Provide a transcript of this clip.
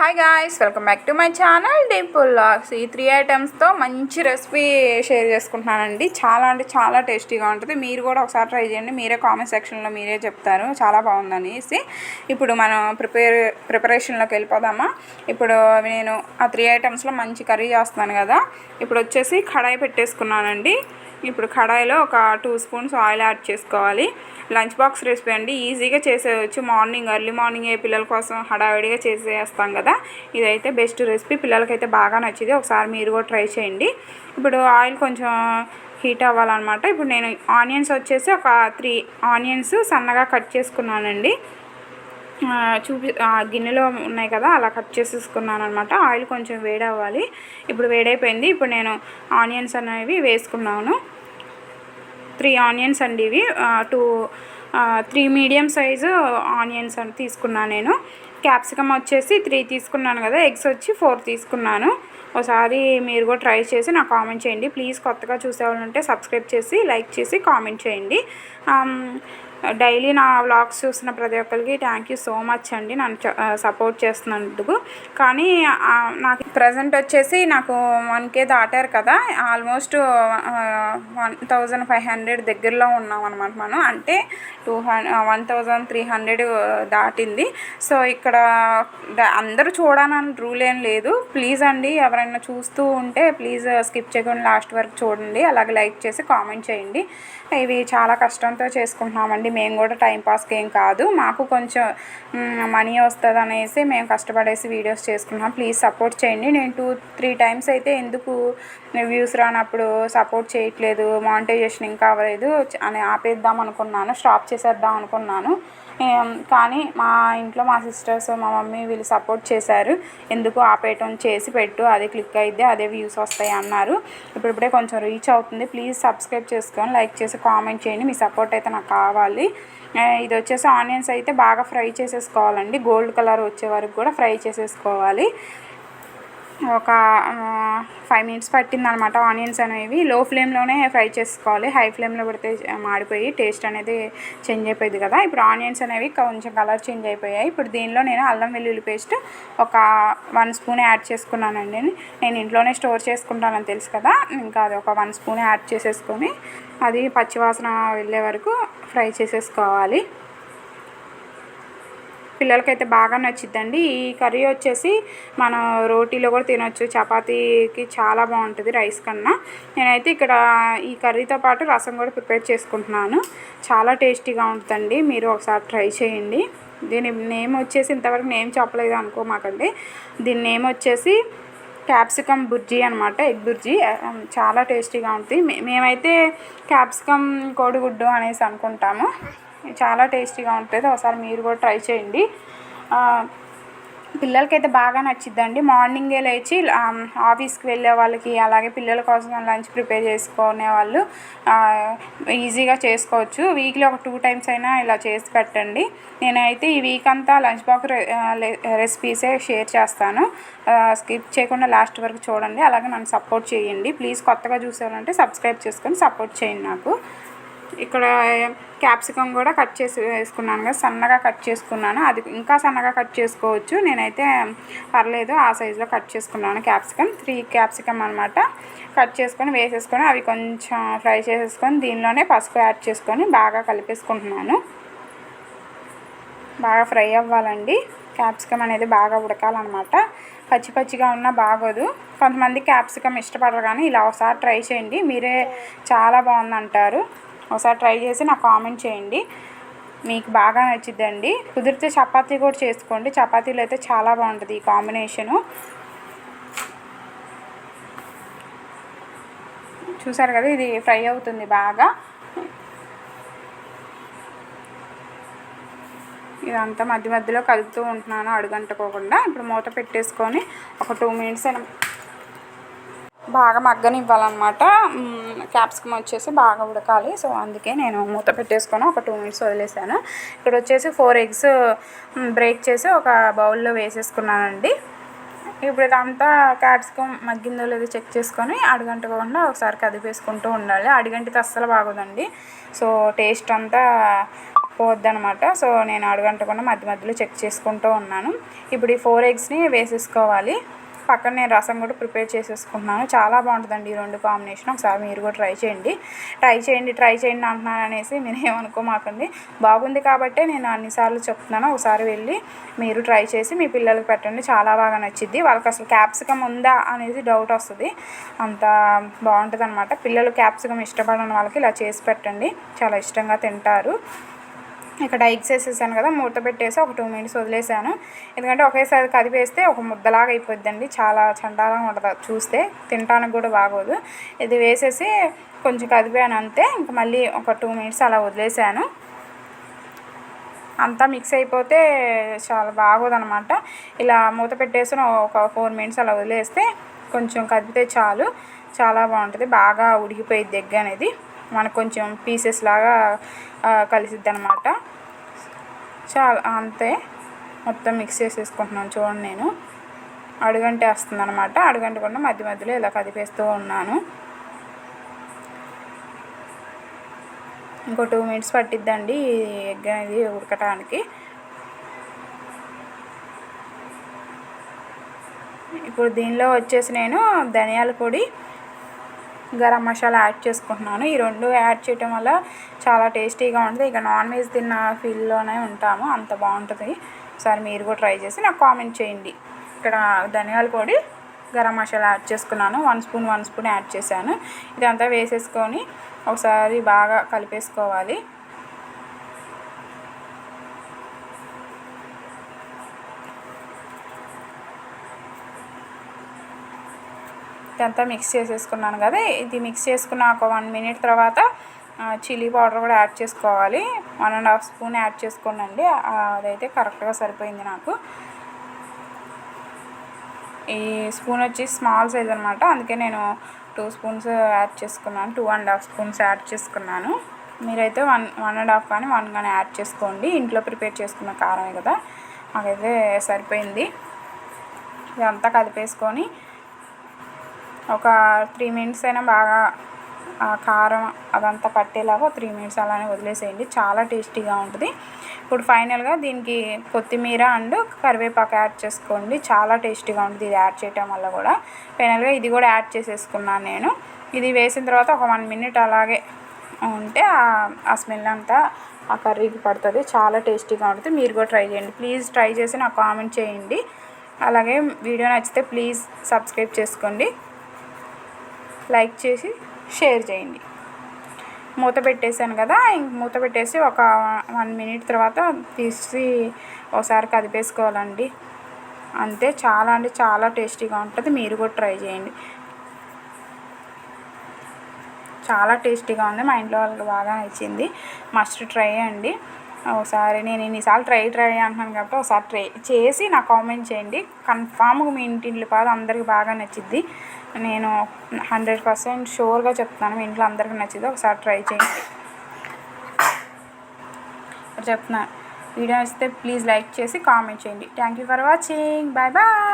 Hi guys, welcome back to my channel Dimple vlogs. ఈ 3 ఐటమ్స్తో మంచి recipe share చేసుకుంటున్నానండి. చాలా అంటే చాలా టేస్టీగా ఉంటుంది. మీరు కూడా ఒకసారి ట్రై చేయండి. మీరే కామెంట్ సెక్షన్లో మీరే చెప్తారు చాలా బాగుందనేసి. ఇప్పుడు మనం ప్రిపరేషన్లోకి వెళ్ళిపోదామా. ఇప్పుడు నేను ఆ 3 ఐటమ్స్లో మంచి కర్రీ చేస్తున్నాను కదా. ఇప్పుడు వచ్చేసి కడాయి పెట్టేసుకున్నానండి. ఇప్పుడు కడాయిలో ఒక 2 స్పూన్స్ ఆయిల్ యాడ్ చేసుకోవాలి. లంచ్ బాక్స్ రెసిపీ అండి, ఈజీగా చేసేయచ్చు. ఎర్లీ మార్నింగ్ పిల్లల కోసం హడావిడిగా చేసేస్తాం కదా. ఇదైతే బెస్ట్ రెసిపీ, పిల్లలకైతే బాగా నచ్చింది. ఒకసారి మీరు కూడా ట్రై చేయండి. ఇప్పుడు ఆయిల్ కొంచెం హీట్ అవ్వాలన్నమాట. ఇప్పుడు నేను ఆనియన్స్ వచ్చేసి ఒక 3 ఆనియన్స్ సన్నగా కట్ చేసుకున్నానండి. గిన్నెలో ఉన్నాయి కదా, అలా కట్ చేసేసుకున్నాను అనమాట. ఆయిల్ కొంచెం వేడి అవ్వాలి. ఇప్పుడు వేడైపోయింది. ఇప్పుడు నేను ఆనియన్స్ అనేవి వేసుకున్నాను. 3 ఆనియన్స్ అండి ఇవి. 3 మీడియం సైజు ఆనియన్స్ అని తీసుకున్నాను నేను. క్యాప్సికమ్ వచ్చేసి 3 తీసుకున్నాను కదా. ఎగ్స్ వచ్చి 4 తీసుకున్నాను. ఒకసారి మీరు కూడా ట్రై చేసి నాకు కామెంట్ చేయండి ప్లీజ్. కొత్తగా చూసేవాళ్ళు ఉంటే సబ్స్క్రైబ్ చేసి లైక్ చేసి కామెంట్ చేయండి. డైలీ నా వ్లాగ్స్ చూసిన ప్రతి ఒక్కరికి థ్యాంక్ యూ సో మచ్ అండి, నన్ను సపోర్ట్ చేస్తున్నందుకు. కానీ నాకు ప్రజెంట్ వచ్చేసి నాకు 1K దాటారు కదా. ఆల్మోస్ట్ 1500 దగ్గరలో ఉన్నాం అనమాట మనం. అంటే 1300 దాటింది. సో ఇక్కడ అందరూ చూడాలని రూల్ ఏం లేదు. ప్లీజ్ అండి, ఎవరైనా చూస్తూ ఉంటే ప్లీజ్ స్కిప్ చేయకుండా లాస్ట్ వరకు చూడండి. అలాగే లైక్ చేసి కామెంట్ చేయండి. ఇవి చాలా కష్టంతో చేసుకుంటున్నామండి. మేము కూడా టైంపాస్కి ఏం కాదు, మాకు కొంచెం మనీ వస్తుంది అనేసి మేము కష్టపడేసి వీడియోస్ చేసుకుంటున్నాం. ప్లీజ్ సపోర్ట్ చేయండి. నేను 2-3 టైమ్స్ అయితే ఎందుకు వ్యూస్ రానప్పుడు సపోర్ట్ చేయట్లేదు, మానిటైజేషన్ ఇంకా అవ్వలేదు అని ఆపేద్దాం అనుకున్నాను, స్టాప్ చేసేద్దాం అనుకున్నాను. కానీ మా ఇంట్లో మా సిస్టర్స్, మా మమ్మీ వీళ్ళు సపోర్ట్ చేశారు. ఎందుకు ఆపేయటం, చేసి పెట్టు, అదే క్లిక్ అయితే అదే వ్యూస్ వస్తాయి అన్నారు. ఇప్పుడిప్పుడే కొంచెం రీచ్ అవుతుంది. ప్లీజ్ సబ్స్క్రైబ్ చేసుకొని లైక్ చేసి కామెంట్ చేయండి. మీ సపోర్ట్ అయితే నాకు కావాలి. ఇది వచ్చేసి ఆనియన్స్ అయితే బాగా ఫ్రై చేసేసుకోవాలండి. గోల్డ్ కలర్ వచ్చే వరకు కూడా ఫ్రై చేసేసుకోవాలి. ఒక 5 మినిట్స్ పట్టిందనమాట. ఆనియన్స్ అనేవి లో ఫ్లేమ్లోనే ఫ్రై చేసుకోవాలి. హై ఫ్లేమ్లో పెడితే మాడిపోయి టేస్ట్ అనేది చేంజ్ అయిపోయింది కదా. ఇప్పుడు ఆనియన్స్ అనేవి కొంచెం కలర్ చేంజ్ అయిపోయాయి. ఇప్పుడు దీనిలో నేను అల్లం వెల్లుల్లి పేస్ట్ ఒక 1 స్పూన్ యాడ్ చేసుకున్నానండి. నేను ఇంట్లోనే స్టోర్ చేసుకుంటానని తెలుసు కదా, ఇంకా అది ఒక 1 స్పూన్ యాడ్ చేసేసుకొని అది పచ్చివాసన వెళ్ళే వరకు ఫ్రై చేసేసుకోవాలి. పిల్లలకైతే బాగా నచ్చిద్దండి. ఈ కర్రీ వచ్చేసి మనం రోటీలో కూడా తినొచ్చు, చపాతీకి చాలా బాగుంటుంది రైస్ కన్నా. నేనైతే ఇక్కడ ఈ కర్రీతో పాటు రసం కూడా ప్రిపేర్ చేసుకుంటున్నాను. చాలా టేస్టీగా ఉంటుందండి, మీరు ఒకసారి ట్రై చేయండి. దీని నేమ్ వచ్చేసి ఇంతవరకు నేమ్ చెప్పలేదు అనుకోమాకండి. దీని నేమ్ వచ్చేసి క్యాప్సికమ్ బుర్జీ అనమాట, ఎగ్ బుర్జీ. చాలా టేస్టీగా ఉంటుంది. మేమైతే క్యాప్సికమ్ కోడిగుడ్డు అనేసి అనుకుంటాము. చాలా టేస్టీగా ఉంటుంది. ఒకసారి మీరు కూడా ట్రై చేయండి. పిల్లలకైతే బాగా నచ్చిద్దండి. మార్నింగే లేచి ఆఫీస్కి వెళ్ళే వాళ్ళకి, అలాగే పిల్లల కోసం లంచ్ ప్రిపేర్ చేసుకునే వాళ్ళు ఈజీగా చేసుకోవచ్చు. వీక్లీ ఒక 2 టైమ్స్ అయినా ఇలా చేసి పెట్టండి. నేనైతే ఈ వీక్ అంతా లంచ్ బాక్స్ రెసిపీసే షేర్ చేస్తాను. స్కిప్ చేయకుండా లాస్ట్ వరకు చూడండి. అలాగే నన్ను సపోర్ట్ చేయండి ప్లీజ్. కొత్తగా చూసేవాళ్ళంటే సబ్స్క్రైబ్ చేసుకొని సపోర్ట్ చేయండి నాకు. ఇక్కడ క్యాప్సికమ్ కూడా కట్ చేసి వేసుకున్నాను కదా, సన్నగా కట్ చేసుకున్నాను. అది ఇంకా సన్నగా కట్ చేసుకోవచ్చు, నేనైతే పర్లేదు ఆ సైజులో కట్ చేసుకున్నాను. 3 క్యాప్సికమ్ అనమాట కట్ చేసుకొని వేసేసుకొని అవి కొంచెం ఫ్రై చేసేసుకొని దీనిలోనే పసుపు యాడ్ చేసుకొని బాగా కలిపేసుకుంటున్నాను. బాగా ఫ్రై అవ్వాలండి. క్యాప్సికమ్ అనేది బాగా ఉడకాలన్నమాట. పచ్చి పచ్చిగా ఉన్నా బాగోదు. కొంతమంది క్యాప్సికమ్ ఇష్టపడరు, కానీ ఇలా ఒకసారి ట్రై చేయండి, మీరే చాలా బాగుందంటారు. ఒకసారి ట్రై చేసి నాకు కామెంట్ చేయండి, మీకు బాగా నచ్చిద్దండి. కుదిరితే చపాతీ కూడా చేసుకోండి, చపాతీలో అయితే చాలా బాగుంటుంది ఈ కాంబినేషను. చూసారు కదా, ఇది ఫ్రై అవుతుంది బాగా. ఇదంతా మధ్య మధ్యలో కలుపుతూ ఉంటున్నాను అడుగంటుకోకుండా. ఇప్పుడు మూత పెట్టేసుకొని ఒక 2 మినిట్స్ అయినా బాగా మగ్గనివ్వాలన్నమాట. క్యాప్సికమ్ వచ్చేసి బాగా ఉడకాలి. సో అందుకే నేను మూత పెట్టేసుకొని ఒక 2 మినిట్స్ వదిలేసాను. ఇక్కడ వచ్చేసి 4 ఎగ్స్ బ్రేక్ చేసి ఒక బౌల్లో వేసేసుకున్నానండి. ఇప్పుడు ఇదంతా క్యాప్సికమ్ మగ్గిందో లేదో చెక్ చేసుకొని అడుగంటుకోకుండా ఒకసారి కదిపేసుకుంటూ ఉండాలి. అడుగంటితే అస్సలు బాగోదండి. సో టేస్ట్ అంతా పోవద్దనమాట. సో నేను అడుగంటకుండా మధ్య మధ్యలో చెక్ చేసుకుంటూ ఉన్నాను. ఇప్పుడు ఈ 4 ఎగ్స్ని వేసేసుకోవాలి. పక్కన నేను రసం కూడా ప్రిపేర్ చేసేసుకుంటున్నాను. చాలా బాగుంటుందండి ఈ 2 కాంబినేషన్. ఒకసారి మీరు కూడా ట్రై చేయండి అంటున్నాను అనేసి మీరు ఏమనుకోమాకండి. బాగుంది కాబట్టే నేను అన్నిసార్లు చెప్తున్నాను. ఒకసారి వెళ్ళి మీరు ట్రై చేసి మీ పిల్లలకి పెట్టండి. చాలా బాగా నచ్చిద్ది. వాళ్ళకి అసలు క్యాప్సికమ్ ఉందా అనేది డౌట్ వస్తుంది. అంత బాగుంటుంది అనమాట. పిల్లలు క్యాప్సికమ్ ఇష్టపడని వాళ్ళకి ఇలా చేసి పెట్టండి, చాలా ఇష్టంగా తింటారు. ఇక్కడ ఎగ్స్ వేసేసాను కదా, మూత పెట్టేసి ఒక 2 మినిట్స్ వదిలేసాను. ఎందుకంటే ఒకేసారి కదిపేస్తే ఒక ముద్దలాగా అయిపోద్దండి, చాలా చండాలంగా ఉంటుంది చూస్తే, తినడానికి కూడా బాగోదు. ఇది వేసేసి కొంచెం కదిపాను అంతే. ఇంకా మళ్ళీ ఒక 2 మినిట్స్ అలా వదిలేసాను. అంతా మిక్స్ అయిపోతే చాలా బాగోదనమాట. ఇలా మూత పెట్టేసి ఒక 4 మినిట్స్ అలా వదిలేస్తే కొంచెం కదిపితే చాలు, చాలా బాగుంటుంది. బాగా ఉడికిపోయిద్ది ఎగ్ అనేది, మనకు కొంచెం పీసెస్ లాగా కలిసిద్ది అనమాట. చాలా అంతే, మొత్తం మిక్స్ చేసేసుకుంటున్నాను. చూడండి, నేను అడుగంటే వస్తుంది అనమాట. అడుగంటకుండా మధ్య మధ్యలో ఇలా కదిపేస్తూ ఉన్నాను. ఇంకో 2 మినిట్స్ పట్టిద్దండి ఈ ఎగ్ అనేది ఉడకటానికి. ఇప్పుడు దీనిలో వచ్చేసి నేను ధనియాల పొడి, గరం మసాలా యాడ్ చేసుకుంటున్నాను. ఈ 2 యాడ్ చేయటం వల్ల చాలా టేస్టీగా ఉంటుంది. ఇక నాన్ వెజ్ తిన్న ఫీల్లోనే ఉంటాము, అంత బాగుంటుంది. ఒకసారి మీరు కూడా ట్రై చేసి నాకు కామెంట్ చేయండి. ఇక్కడ ధనియాల పొడి, గరం మసాలా యాడ్ చేసుకున్నాను. 1 స్పూన్ యాడ్ చేశాను. ఇదంతా వేసేసుకొని ఒకసారి బాగా కలిపేసుకోవాలి. ఇదంతా మిక్స్ చేసేసుకున్నాను కదా. ఇది మిక్స్ చేసుకున్న ఒక 1 మినిట్ తర్వాత చిల్లీ పౌడర్ కూడా యాడ్ చేసుకోవాలి. 1.5 స్పూన్ యాడ్ చేసుకోండి. అదైతే కరెక్ట్గా సరిపోయింది నాకు. ఈ స్పూన్ వచ్చి స్మాల్ సైజ్ అనమాట, అందుకే నేను 2 స్పూన్స్ యాడ్ చేసుకున్నాను. 2.5 స్పూన్స్ యాడ్ చేసుకున్నాను. మీరైతే 1.5 కానీ 1 కానీ యాడ్ చేసుకోండి. ఇంట్లో ప్రిపేర్ చేసుకున్న కారమే కదా, నాకైతే సరిపోయింది. ఇదంతా కలిపేసుకొని ఒక 3 మినిట్స్ అయినా బాగా కారం అదంతా పట్టేలాగా 3 మినిట్స్ అలానే వదిలేసేయండి. చాలా టేస్టీగా ఉంటుంది. ఇప్పుడు ఫైనల్గా దీనికి కొత్తిమీర అండ్ కరివేపాకు యాడ్ చేసుకోండి. చాలా టేస్టీగా ఉంటుంది ఇది యాడ్ చేయటం వల్ల కూడా. ఫైనల్గా ఇది కూడా యాడ్ చేసేసుకున్నాను నేను. ఇది వేసిన తర్వాత ఒక 1 మినిట్ అలాగే ఉంటే ఆ స్మెల్ అంతా ఆ కర్రీకి పడుతుంది. చాలా టేస్టీగా ఉంటుంది. మీరు కూడా ట్రై చేయండి. ప్లీజ్ ట్రై చేసి నాకు కామెంట్ చేయండి. అలాగే వీడియో నచ్చితే ప్లీజ్ సబ్స్క్రైబ్ చేసుకోండి, లైక్ చేసి షేర్ చేయండి. మూత పెట్టేసాను కదా, ఇంక మూత పెట్టేసి ఒక 1 మినిట్ తర్వాత తీసి ఒకసారి కదిపేసుకోవాలండి. అంతే, చాలా అంటే చాలా టేస్టీగా ఉంటుంది. మీరు కూడా ట్రై చేయండి. చాలా టేస్టీగా ఉంది. మా ఇంట్లో వాళ్ళకి బాగా నచ్చింది. మస్ట్ ట్రై అండి. ఒకసారి నేను ఇన్నిసార్లు ట్రై అంటున్నాను కాబట్టి ఒకసారి ట్రై చేసి నాకు కామెంట్ చేయండి. కన్ఫామ్గా మీ ఇంటిల్లి పాదు అందరికి బాగా నచ్చిద్ది. నేను 100% షూర్గా చెప్తున్నాను, మీ ఇంట్లో అందరికీ నచ్చిద్ది. ఒకసారి ట్రై చేయండి. చెప్తున్నాను, వీడియో నచ్చితే ప్లీజ్ లైక్ చేసి కామెంట్ చేయండి. Thank you for watching. Bye bye.